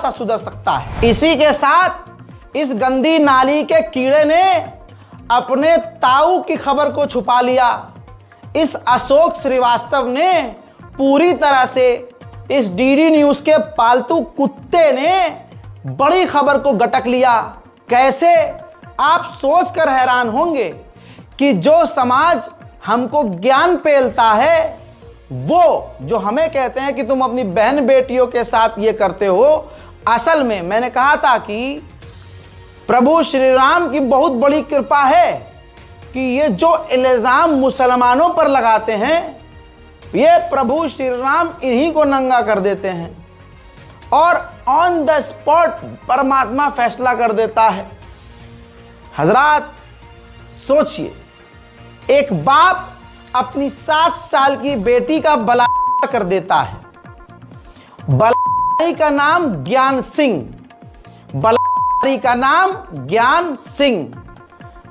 सा सुधर सकता है। इसी के साथ इस गंदी नाली के कीड़े ने अपने ताऊ की खबर को छुपा लिया। इस अशोक श्रीवास्तव ने पूरी तरह से इस डीडी न्यूज के पालतू कुत्ते ने बड़ी खबर को गटक लिया। कैसे? आप सोचकर हैरान होंगे कि जो समाज हमको ज्ञान पेलता है, वो जो हमें कहते हैं कि तुम अपनी बहन बेटियों के साथ ये करते हो, असल में मैंने कहा था कि प्रभु श्री राम की बहुत बड़ी कृपा है कि ये जो इल्जाम मुसलमानों पर लगाते हैं, ये प्रभु श्री राम इन्हीं को नंगा कर देते हैं और ऑन द स्पॉट परमात्मा फैसला कर देता है। हजरात सोचिए, एक बाप अपनी 7 साल की बेटी का बलात्कार कर देता है। बलात्कारी का नाम ज्ञान सिंह, बलात्कारी का नाम ज्ञान सिंह।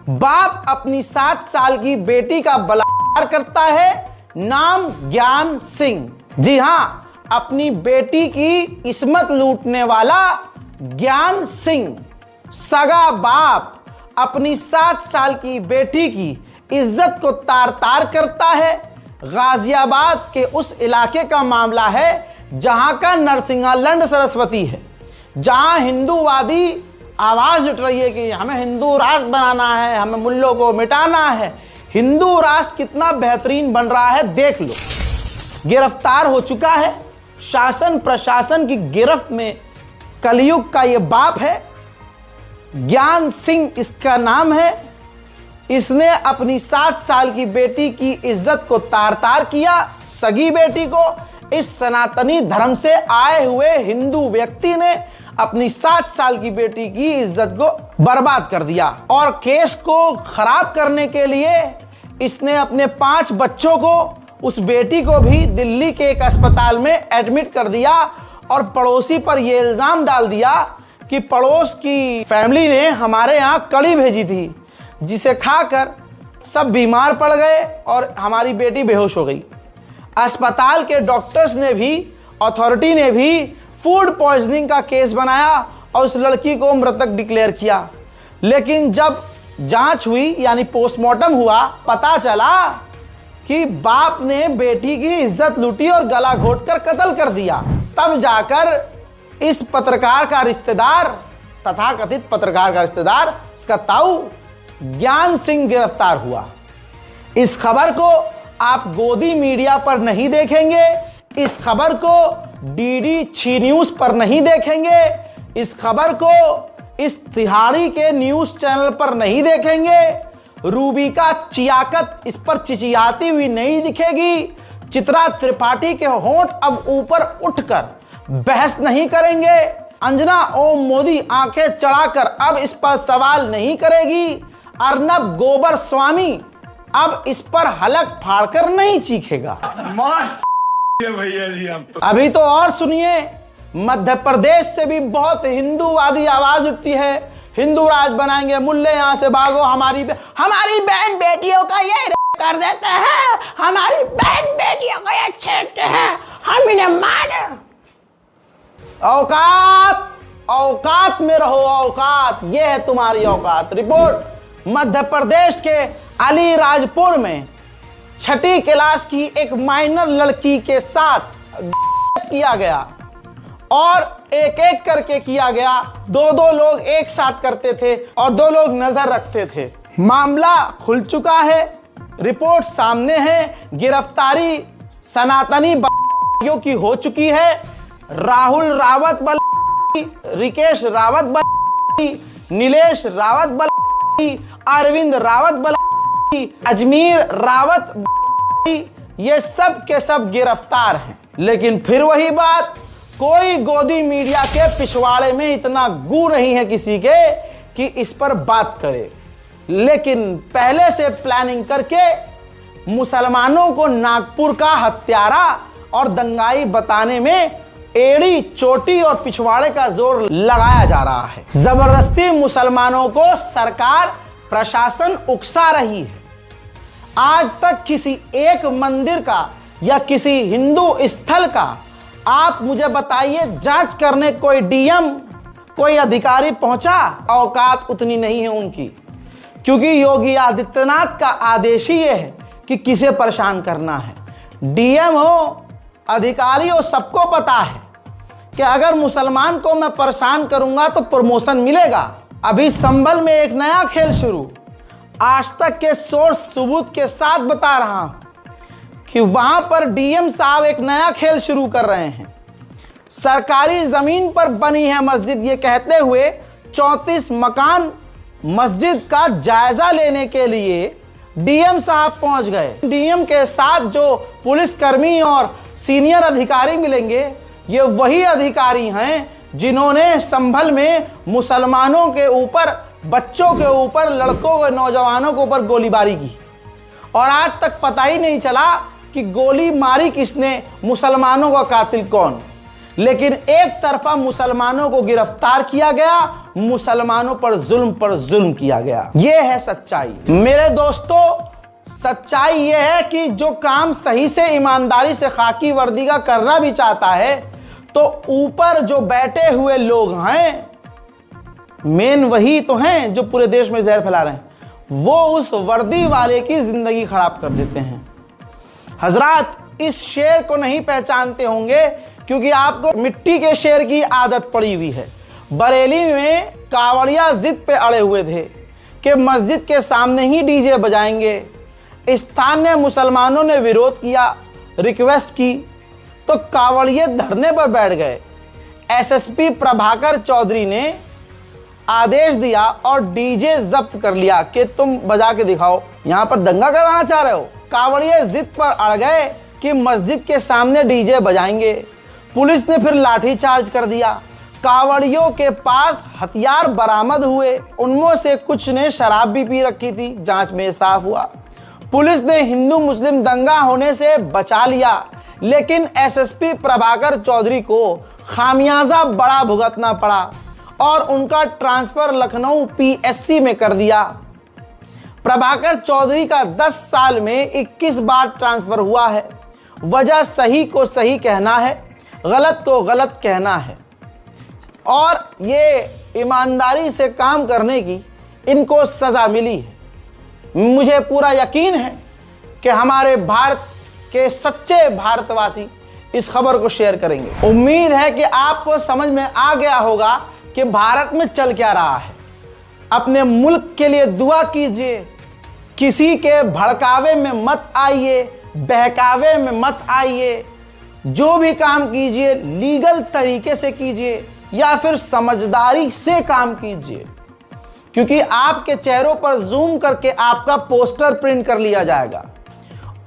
बाप अपनी 7 साल की बेटी का बलात्कार करता है, नाम ज्ञान सिंह। जी हां, अपनी बेटी की इस्मत लूटने वाला ज्ञान सिंह। सगा बाप अपनी 7 साल की बेटी की इज्जत को तार तार करता है। गाजियाबाद के उस इलाके का मामला है जहां का नरसिंहालंड सरस्वती है, जहां हिंदूवादी आवाज उठ रही है कि हमें हिंदू राष्ट्र बनाना है, हमें मुल्लों को मिटाना है। हिंदू राष्ट्र कितना बेहतरीन बन रहा है देख लो। गिरफ्तार हो चुका है, शासन प्रशासन की गिरफ्त में कलयुग का ये बाप है, ज्ञान सिंह इसका नाम है। इसने अपनी 7 साल की बेटी की इज्जत को तार तार किया। सगी बेटी को इस सनातनी धर्म से आए हुए हिंदू व्यक्ति ने अपनी 7 साल की बेटी की इज्जत को बर्बाद कर दिया और केस को खराब करने के लिए इसने अपने 5 बच्चों को, उस बेटी को भी दिल्ली के एक अस्पताल में एडमिट कर दिया और पड़ोसी पर यह इल्जाम डाल दिया कि पड़ोस की फैमिली ने हमारे यहाँ कड़ी भेजी थी, जिसे खाकर सब बीमार पड़ गए और हमारी बेटी बेहोश हो गई। अस्पताल के डॉक्टर्स ने भी, अथॉरिटी ने भी फूड पॉइजनिंग का केस बनाया और उस लड़की को मृतक डिक्लेयर किया। लेकिन जब जांच हुई यानी पोस्टमार्टम हुआ, पता चला कि बाप ने बेटी की इज्जत लूटी और गला घोटकर कत्ल कर दिया। तब जाकर इस पत्रकार का रिश्तेदार, तथाकथित पत्रकार का रिश्तेदार, इसका ताऊ ज्ञान सिंह गिरफ्तार हुआ। इस खबर को आप गोदी मीडिया पर नहीं देखेंगे, इस खबर को डीडी छी न्यूज पर नहीं देखेंगे, इस खबर को इस तिहाड़ी के न्यूज चैनल पर नहीं देखेंगे। रूबी का चियाकत इस पर चिचियाती हुई नहीं दिखेगी। चित्रा त्रिपाठी के होंठ अब ऊपर उठकर बहस नहीं करेंगे। अंजना ओम मोदी आंखें चढ़ाकर अब इस पर सवाल नहीं करेगी। अर्नब गोबर स्वामी अब इस पर हलक फाड़कर नहीं चीखेगा। भैया जी हम तो अभी तो और सुनिए, मध्य प्रदेश से भी बहुत हिंदूवादी आवाज उठती है, हिंदू राज बनाएंगे, मुल्ले यहां से भागो, हमारी बहन बेटियों का ये कर देते हैं, हमारी बहन बेटियों को ये छेड़ते हैं, हम इन्हें मारे। औकात औकात में रहो, औकात, ये है तुम्हारी औकात। रिपोर्ट मध्य प्रदेश के अलीराजपुर में 6ठी क्लास की एक माइनर लड़की के साथ किया गया और एक एक करके किया गया। 2-2 लोग एक साथ करते थे और 2 लोग नजर रखते थे। मामला खुल चुका है, रिपोर्ट सामने है, गिरफ्तारी सनातनी बलियों की हो चुकी है। राहुल रावत बली, रिकेश रावत बली, नीलेश रावत बली, अरविंद रावत बली, अजमीर रावत बली, ये सब के सब गिरफ्तार हैं। लेकिन फिर वही बात, कोई गोदी मीडिया के पिछवाड़े में इतना गू नहीं है किसी के कि इस पर बात करे। लेकिन पहले से प्लानिंग करके मुसलमानों को नागपुर का हत्यारा और दंगाई बताने में एड़ी, चोटी और पिछवाड़े का जोर लगाया जा रहा है। जबरदस्ती मुसलमानों को सरकार, प्रशासन उकसा रही है। आज तक किसी एक मंदिर का या किसी हिंदू स्थल का आप मुझे बताइए, जांच करने कोई डीएम, कोई अधिकारी पहुंचा? औकात उतनी नहीं है उनकी, क्योंकि योगी आदित्यनाथ का आदेश ही यह है कि किसे परेशान करना है। डीएम हो, अधिकारी हो, सबको पता है कि अगर मुसलमान को मैं परेशान करूंगा तो प्रमोशन मिलेगा। अभी संभल में एक नया खेल शुरू, आज तक के सोर्स सबूत के साथ बता रहा हूं कि वहां पर डीएम साहब एक नया खेल शुरू कर रहे हैं। सरकारी जमीन पर बनी है मस्जिद, ये कहते हुए 34 मकान मस्जिद का जायजा लेने के लिए डीएम साहब पहुंच गए। डीएम के साथ जो पुलिसकर्मी और सीनियर अधिकारी मिलेंगे, ये वही अधिकारी हैं जिन्होंने संभल में मुसलमानों के ऊपर, बच्चों के ऊपर, लड़कों और नौजवानों के ऊपर गोलीबारी की, और आज तक पता ही नहीं चला कि गोली मारी किसने, मुसलमानों का कातिल कौन। लेकिन एक तरफा मुसलमानों को गिरफ्तार किया गया, मुसलमानों पर जुल्म किया गया। यह है सच्चाई। मेरे दोस्तों, सच्चाई यह है कि जो काम सही से, ईमानदारी से खाकी वर्दी का करना भी चाहता है, तो ऊपर जो बैठे हुए लोग हैं, मेन वही तो हैं जो पूरे देश में जहर फैला रहे हैं, वो उस वर्दी वाले की जिंदगी खराब कर देते हैं। हजरात, इस शेर को नहीं पहचानते होंगे क्योंकि आपको मिट्टी के शेर की आदत पड़ी हुई है। बरेली में कावड़िया जिद पे अड़े हुए थे कि मस्जिद के सामने ही डीजे बजाएंगे। स्थानीय मुसलमानों ने विरोध किया, रिक्वेस्ट की, तो कावड़िए धरने पर बैठ गए। एसएसपी प्रभाकर चौधरी ने आदेश दिया और डीजे जब्त कर लिया कि तुम बजा के दिखाओ, यहां पर दंगा कराना चाह रहे हो। कावड़िए जिद पर अड़ गए कि मस्जिद के सामने डीजे बजाएंगे। पुलिस ने फिर लाठीचार्ज कर दिया। कावड़ियों के पास हथियार बरामद हुए, उनमें से कुछ ने शराब भी पी रखी थी, जांच में साफ हुआ। पुलिस ने हिंदू मुस्लिम दंगा होने से बचा लिया, लेकिन एसएसपी प्रभाकर चौधरी को खामियाजा बड़ा भुगतना पड़ा और उनका ट्रांसफर लखनऊ पीएससी में कर दिया। प्रभाकर चौधरी का 10 साल में 21 बार ट्रांसफर हुआ है। वजह सही को सही कहना है, गलत को गलत कहना है, और ये ईमानदारी से काम करने की इनको सजा मिली है। मुझे पूरा यकीन है कि हमारे भारत के सच्चे भारतवासी इस खबर को शेयर करेंगे। उम्मीद है कि आपको समझ में आ गया होगा कि भारत में चल क्या रहा है। अपने मुल्क के लिए दुआ कीजिए, किसी के भड़कावे में मत आइए, बहकावे में मत आइए। जो भी काम कीजिए लीगल तरीके से कीजिए या फिर समझदारी से काम कीजिए, क्योंकि आपके चेहरों पर जूम करके आपका पोस्टर प्रिंट कर लिया जाएगा।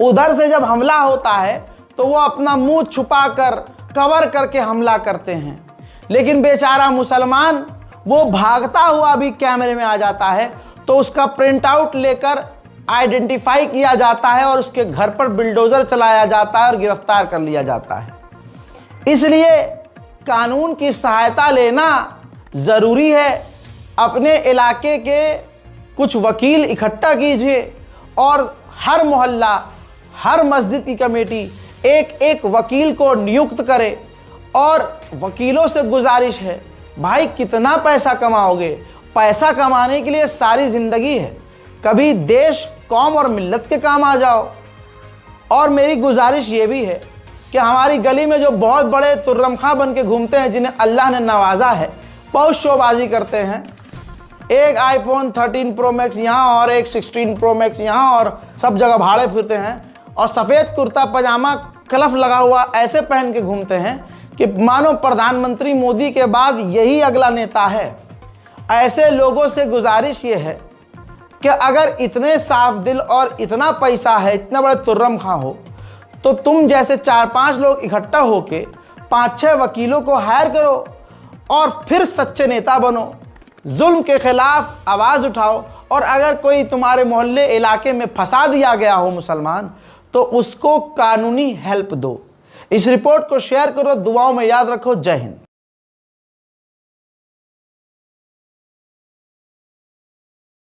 उधर से जब हमला होता है तो वो अपना मुंह छुपाकर, कवर करके हमला करते हैं, लेकिन बेचारा मुसलमान वो भागता हुआ भी कैमरे में आ जाता है, तो उसका प्रिंट आउट लेकर आइडेंटिफाई किया जाता है और उसके घर पर बिल्डोजर चलाया जाता है और गिरफ्तार कर लिया जाता है। इसलिए कानून की सहायता लेना ज़रूरी है। अपने इलाके के कुछ वकील इकट्ठा कीजिए और हर मोहल्ला, हर मस्जिद की कमेटी एक एक वकील को नियुक्त करे। और वकीलों से गुजारिश है, भाई कितना पैसा कमाओगे? पैसा कमाने के लिए सारी ज़िंदगी है, कभी देश, कौम और मिल्लत के काम आ जाओ। और मेरी गुजारिश ये भी है कि हमारी गली में जो बहुत बड़े तुर्रम खां बन के घूमते हैं, जिन्हें अल्लाह ने नवाजा है, बहुत शोबाजी करते हैं, एक आईफोन 13 प्रो मैक्स यहाँ और एक 16 प्रो मैक्स यहाँ, और सब जगह भाड़े फिरते हैं और सफ़ेद कुर्ता पजामा कलफ लगा हुआ ऐसे पहन के घूमते हैं कि मानो प्रधानमंत्री मोदी के बाद यही अगला नेता है। ऐसे लोगों से गुजारिश ये है कि अगर इतने साफ दिल और इतना पैसा है, इतने बड़े तुर्रम खां हो, तो तुम जैसे 4-5 लोग इकट्ठा होके 5-6 वकीलों को हायर करो और फिर सच्चे नेता बनो। जुल्म के खिलाफ आवाज़ उठाओ, और अगर कोई तुम्हारे मोहल्ले इलाके में फंसा दिया गया हो मुसलमान, तो उसको कानूनी हेल्प दो। इस रिपोर्ट को शेयर करो, दुआओं में याद रखो। जय हिंद।